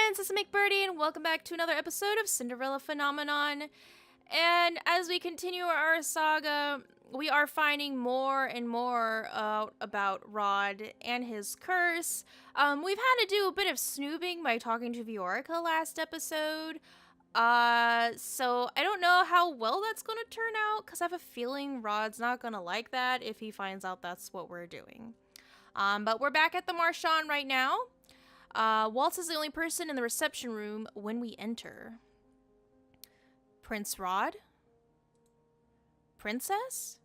friends, this is Mcbirdy, and welcome back to another episode of Cinderella Phenomenon. And as we continue our saga, we are finding more and more out about Rod and his curse. We've had to do a bit of snooping by talking to Viorica last episode. So I don't know how well that's going to turn out, because I have a feeling Rod's not going to like that if he finds out that's what we're doing. But we're back at the Marchand right now. Waltz is the only person in the reception room when we enter. Prince Rod? Princess?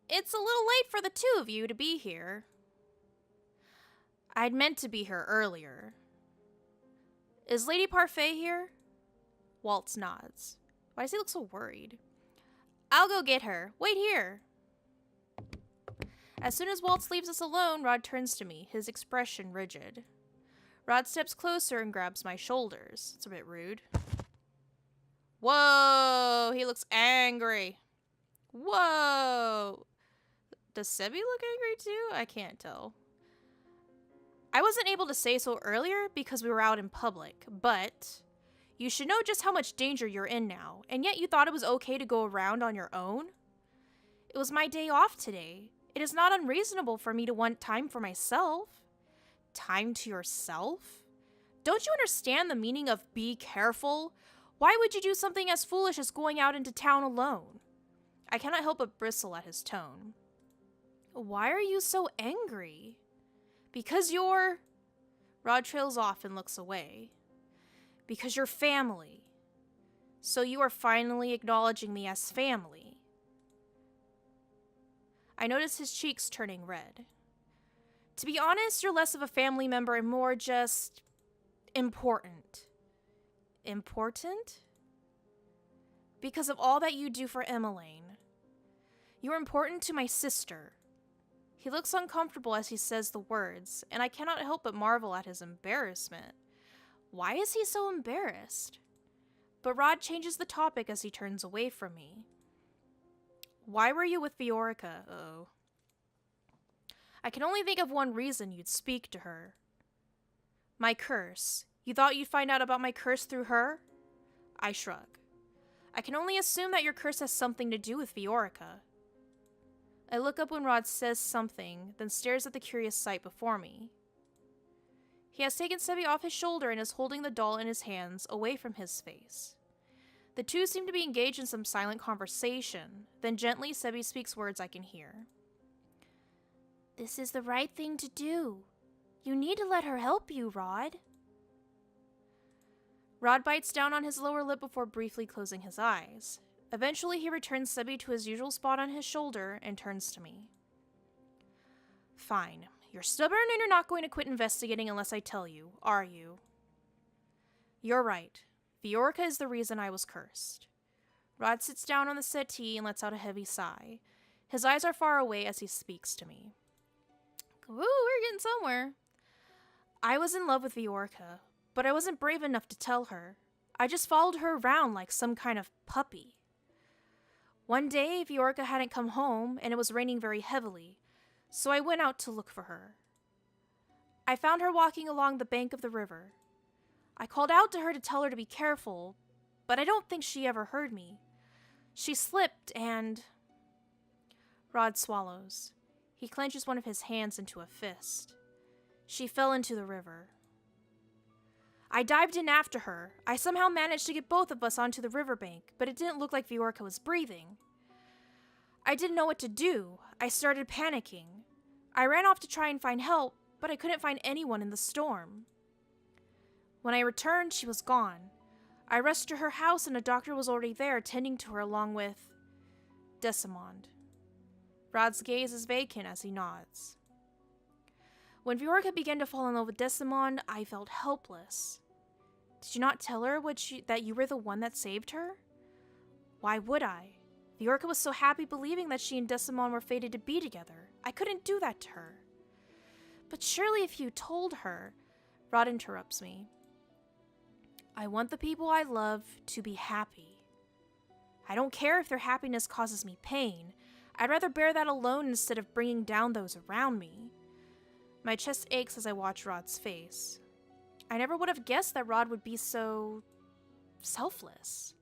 It's a little late for the two of you to be here. I'd meant to be here earlier. Is Lady Parfait here? Waltz nods. Why does he look so worried? I'll go get her. Wait here. As soon as Waltz leaves us alone, Rod turns to me, his expression rigid. Rod steps closer and grabs my shoulders. It's a bit rude. Whoa, he looks angry. Whoa. Does Sebi look angry too? I can't tell. I wasn't able to say so earlier because we were out in public, but you should know just how much danger you're in now, and yet you thought it was okay to go around on your own? It was my day off today. It is not unreasonable for me to want time for myself. Time to yourself? Don't you understand the meaning of be careful? Why would you do something as foolish as going out into town alone? I cannot help but bristle at his tone. Why are you so angry? Because you're... Rod trails off and looks away. Because you're family. So you are finally acknowledging me as family. I notice his cheeks turning red. To be honest, you're less of a family member and more just... important. Important? Because of all that you do for Emmeline. You're important to my sister. He looks uncomfortable as he says the words, and I cannot help but marvel at his embarrassment. Why is he so embarrassed? But Rod changes the topic as he turns away from me. Why were you with Viorica? Uh-oh. I can only think of one reason you'd speak to her. My curse. You thought you'd find out about my curse through her? I shrug. I can only assume that your curse has something to do with Viorica. I look up when Rod says something, then stares at the curious sight before me. He has taken Sebi off his shoulder and is holding the doll in his hands, away from his face. The two seem to be engaged in some silent conversation. Then gently, Sebi speaks words I can hear. This is the right thing to do. You need to let her help you, Rod. Rod bites down on his lower lip before briefly closing his eyes. Eventually, he returns Sebi to his usual spot on his shoulder and turns to me. Fine. You're stubborn and you're not going to quit investigating unless I tell you, are you? You're right. Viorica is the reason I was cursed. Rod sits down on the settee and lets out a heavy sigh. His eyes are far away as he speaks to me. Woo, we're getting somewhere. I was in love with Viorica, but I wasn't brave enough to tell her. I just followed her around like some kind of puppy. One day, Viorica hadn't come home, and it was raining very heavily, so I went out to look for her. I found her walking along the bank of the river. I called out to her to tell her to be careful, but I don't think she ever heard me. She slipped and... Rod swallows. He clenches one of his hands into a fist. She fell into the river. I dived in after her. I somehow managed to get both of us onto the riverbank, but it didn't look like Viorica was breathing. I didn't know what to do. I started panicking. I ran off to try and find help, but I couldn't find anyone in the storm. When I returned, she was gone. I rushed to her house and a doctor was already there tending to her along with... Desmeon. Rod's gaze is vacant as he nods. When Viorica began to fall in love with Desmeon, I felt helpless. Did you not tell her that you were the one that saved her? Why would I? Viorica was so happy believing that she and Desmeon were fated to be together. I couldn't do that to her. But surely if you told her... Rod interrupts me. I want the people I love to be happy. I don't care if their happiness causes me pain. I'd rather bear that alone instead of bringing down those around me. My chest aches as I watch Rod's face. I never would have guessed that Rod would be so selfless.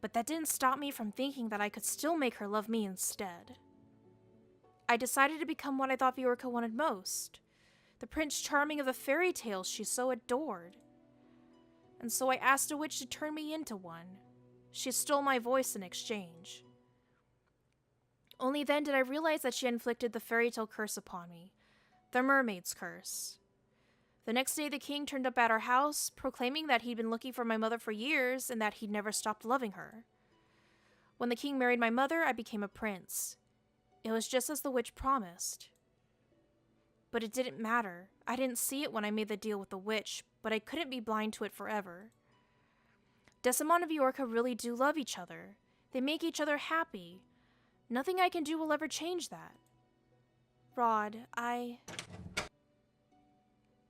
But that didn't stop me from thinking that I could still make her love me instead. I decided to become what I thought Viorka wanted most, the Prince Charming of the fairy tales she so adored. And so I asked a witch to turn me into one. She stole my voice in exchange. Only then did I realize that she had inflicted the fairy tale curse upon me, the mermaid's curse. The next day the king turned up at our house, proclaiming that he'd been looking for my mother for years and that he'd never stopped loving her. When the king married my mother, I became a prince. It was just as the witch promised. But it didn't matter. I didn't see it when I made the deal with the witch, but I couldn't be blind to it forever. Desmeon and Viorka really do love each other. They make each other happy. Nothing I can do will ever change that. Rod,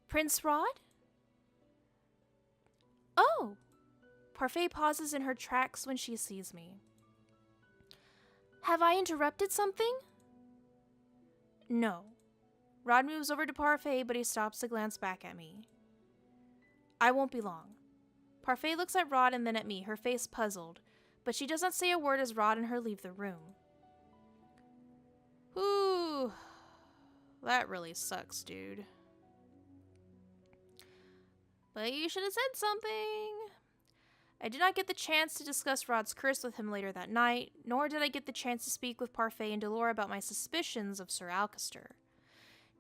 Prince Rod? Oh! Parfait pauses in her tracks when she sees me. Have I interrupted something? No. Rod moves over to Parfait, but he stops to glance back at me. I won't be long. Parfait looks at Rod and then at me, her face puzzled, but she doesn't say a word as Rod and her leave the room. Whew. That really sucks, dude. But you should have said something. I did not get the chance to discuss Rod's curse with him later that night, nor did I get the chance to speak with Parfait and Delora about my suspicions of Sir Alcester.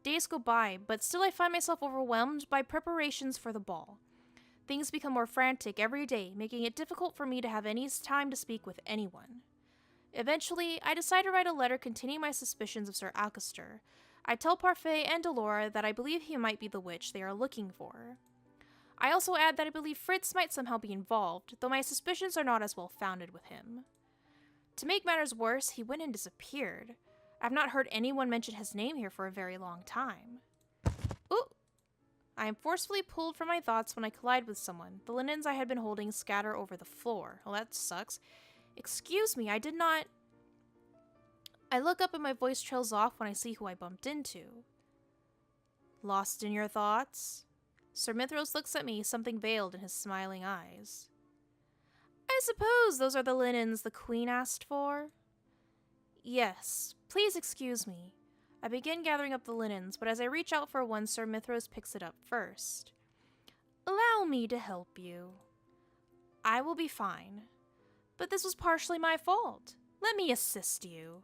Days go by, but still I find myself overwhelmed by preparations for the ball. Things become more frantic every day, making it difficult for me to have any time to speak with anyone. Eventually, I decide to write a letter containing my suspicions of Sir Alcester. I tell Parfait and Delora that I believe he might be the witch they are looking for. I also add that I believe Fritz might somehow be involved, though my suspicions are not as well founded with him. To make matters worse, he went and disappeared. I've not heard anyone mention his name here for a very long time. Ooh! I am forcefully pulled from my thoughts when I collide with someone. The linens I had been holding scatter over the floor. Well, that sucks. Excuse me, I did not... I look up and my voice trails off when I see who I bumped into. Lost in your thoughts? Sir Mithros looks at me, something veiled in his smiling eyes. I suppose those are the linens the Queen asked for? Yes, please excuse me. I begin gathering up the linens, but as I reach out for one, Sir Mithros picks it up first. Allow me to help you. I will be fine. But this was partially my fault. Let me assist you.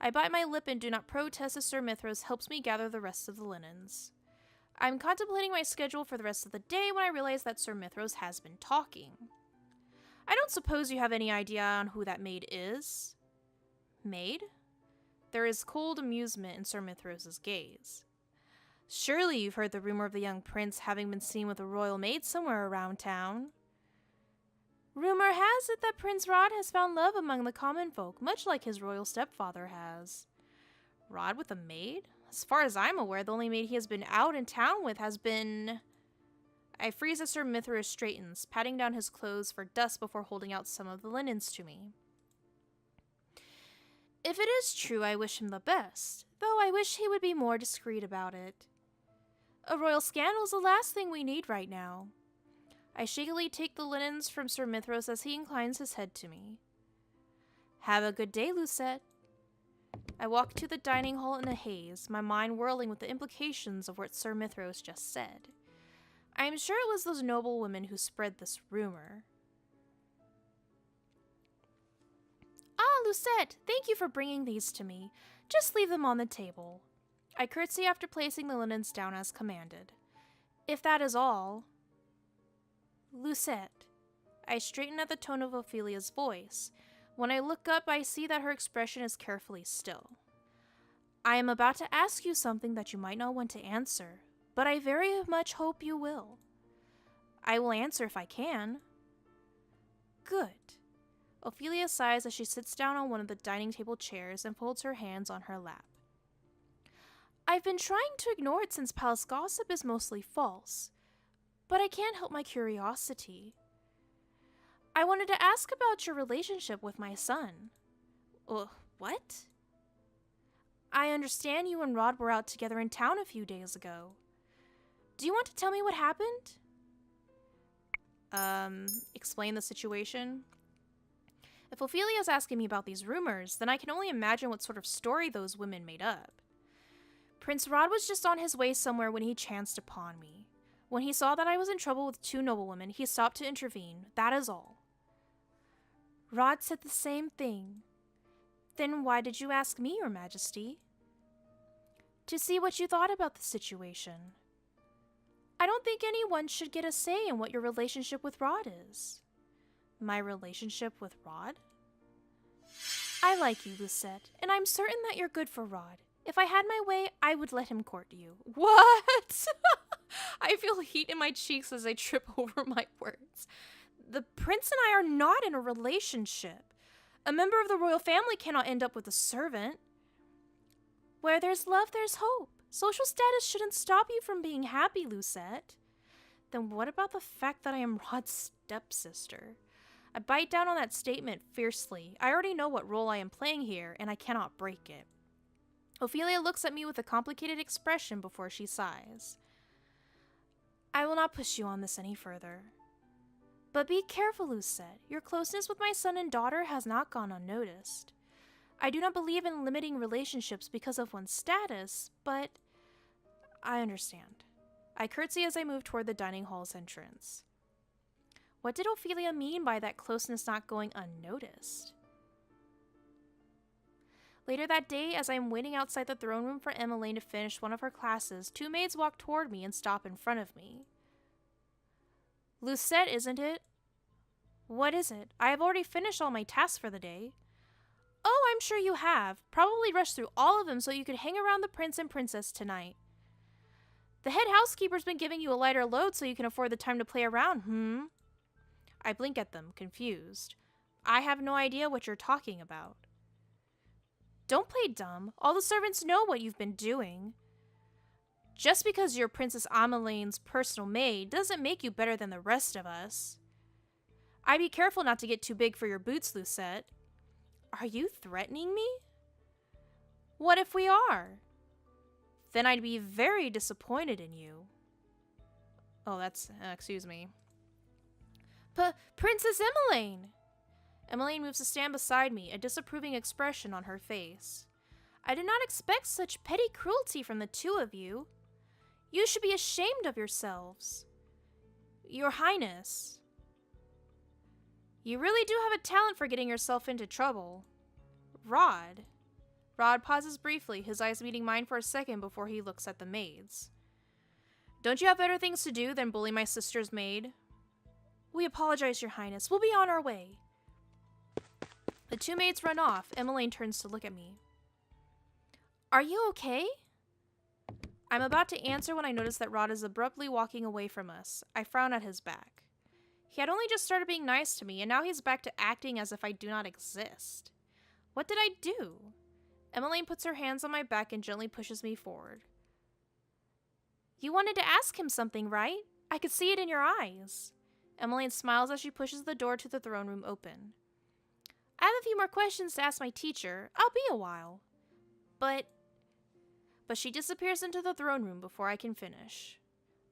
I bite my lip and do not protest as Sir Mithros helps me gather the rest of the linens. I'm contemplating my schedule for the rest of the day when I realize that Sir Mithros has been talking. I don't suppose you have any idea on who that maid is? Maid? There is cold amusement in Sir Mithros' gaze. Surely you've heard the rumor of the young prince having been seen with a royal maid somewhere around town. Rumor has it that Prince Rod has found love among the common folk, much like his royal stepfather has. Rod with a maid? As far as I'm aware, the only maid he has been out in town with has been... I freeze as Sir Mithros straightens, patting down his clothes for dust before holding out some of the linens to me. If it is true, I wish him the best, though I wish he would be more discreet about it. A royal scandal is the last thing we need right now. I shakily take the linens from Sir Mithros as he inclines his head to me. Have a good day, Lucette. I walk to the dining hall in a haze, my mind whirling with the implications of what Sir Mithros just said. I am sure it was those noble women who spread this rumor. Ah, Lucette, thank you for bringing these to me. Just leave them on the table. I curtsy after placing the linens down as commanded. If that is all... Lucette. I straighten at the tone of Ophelia's voice. When I look up, I see that her expression is carefully still. I am about to ask you something that you might not want to answer, but I very much hope you will. I will answer if I can. Good. Ophelia sighs as she sits down on one of the dining table chairs and folds her hands on her lap. I've been trying to ignore it since palace gossip is mostly false, but I can't help my curiosity. I wanted to ask about your relationship with my son. What? I understand you and Rod were out together in town a few days ago. Do you want to tell me what happened? Explain the situation. If Ophelia's asking me about these rumors, then I can only imagine what sort of story those women made up. Prince Rod was just on his way somewhere when he chanced upon me. When he saw that I was in trouble with 2 noblewomen, he stopped to intervene. That is all. Rod said the same thing. Then why did you ask me, Your Majesty? To see what you thought about the situation. I don't think anyone should get a say in what your relationship with Rod is. My relationship with Rod? I like you, Lucette, and I'm certain that you're good for Rod. If I had my way, I would let him court you. What? I feel heat in my cheeks as I trip over my words. The prince and I are not in a relationship. A member of the royal family cannot end up with a servant. Where there's love, there's hope. Social status shouldn't stop you from being happy, Lucette. Then what about the fact that I am Rod's stepsister? I bite down on that statement fiercely. I already know what role I am playing here, and I cannot break it. Ophelia looks at me with a complicated expression before she sighs. I will not push you on this any further. But be careful, Lucette. Your closeness with my son and daughter has not gone unnoticed. I do not believe in limiting relationships because of one's status, but I understand. I curtsy as I move toward the dining hall's entrance. What did Ophelia mean by that closeness not going unnoticed? Later that day, as I am waiting outside the throne room for Emmeline to finish one of her classes, 2 maids walk toward me and stop in front of me. Lucette, isn't it? What is it? I have already finished all my tasks for the day. Oh, I'm sure you have. Probably rushed through all of them so you could hang around the prince and princess tonight. The head housekeeper's been giving you a lighter load so you can afford the time to play around, I blink at them, confused. I have no idea what you're talking about. Don't play dumb. All the servants know what you've been doing. Just because you're Princess Ameline's personal maid doesn't make you better than the rest of us. I'd be careful not to get too big for your boots, Lucette. Are you threatening me? What if we are? Then I'd be very disappointed in you. Oh, that's... excuse me. Princess Emmeline! Emmeline moves to stand beside me, a disapproving expression on her face. I did not expect such petty cruelty from the 2 of you. You should be ashamed of yourselves. Your Highness. You really do have a talent for getting yourself into trouble. Rod. Rod pauses briefly, his eyes meeting mine for a second before he looks at the maids. Don't you have better things to do than bully my sister's maid? We apologize, Your Highness. We'll be on our way. The 2 maids run off. Emmeline turns to look at me. Are you okay? I'm about to answer when I notice that Rod is abruptly walking away from us. I frown at his back. He had only just started being nice to me, and now he's back to acting as if I do not exist. What did I do? Emmeline puts her hands on my back and gently pushes me forward. You wanted to ask him something, right? I could see it in your eyes. Emmeline smiles as she pushes the door to the throne room open. I have a few more questions to ask my teacher. I'll be a while. But she disappears into the throne room before I can finish.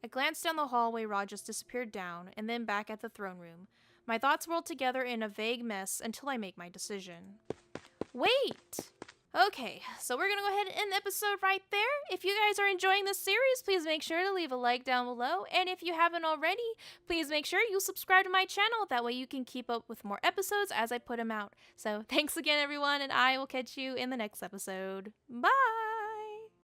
I glance down the hallway Rod just disappeared down, and then back at the throne room. My thoughts whirl together in a vague mess until I make my decision. Wait! Okay, so we're gonna go ahead and end the episode right there. If you guys are enjoying this series, please make sure to leave a like down below. And if you haven't already, please make sure you subscribe to my channel. That way you can keep up with more episodes as I put them out. So thanks again, everyone, and I will catch you in the next episode. Bye!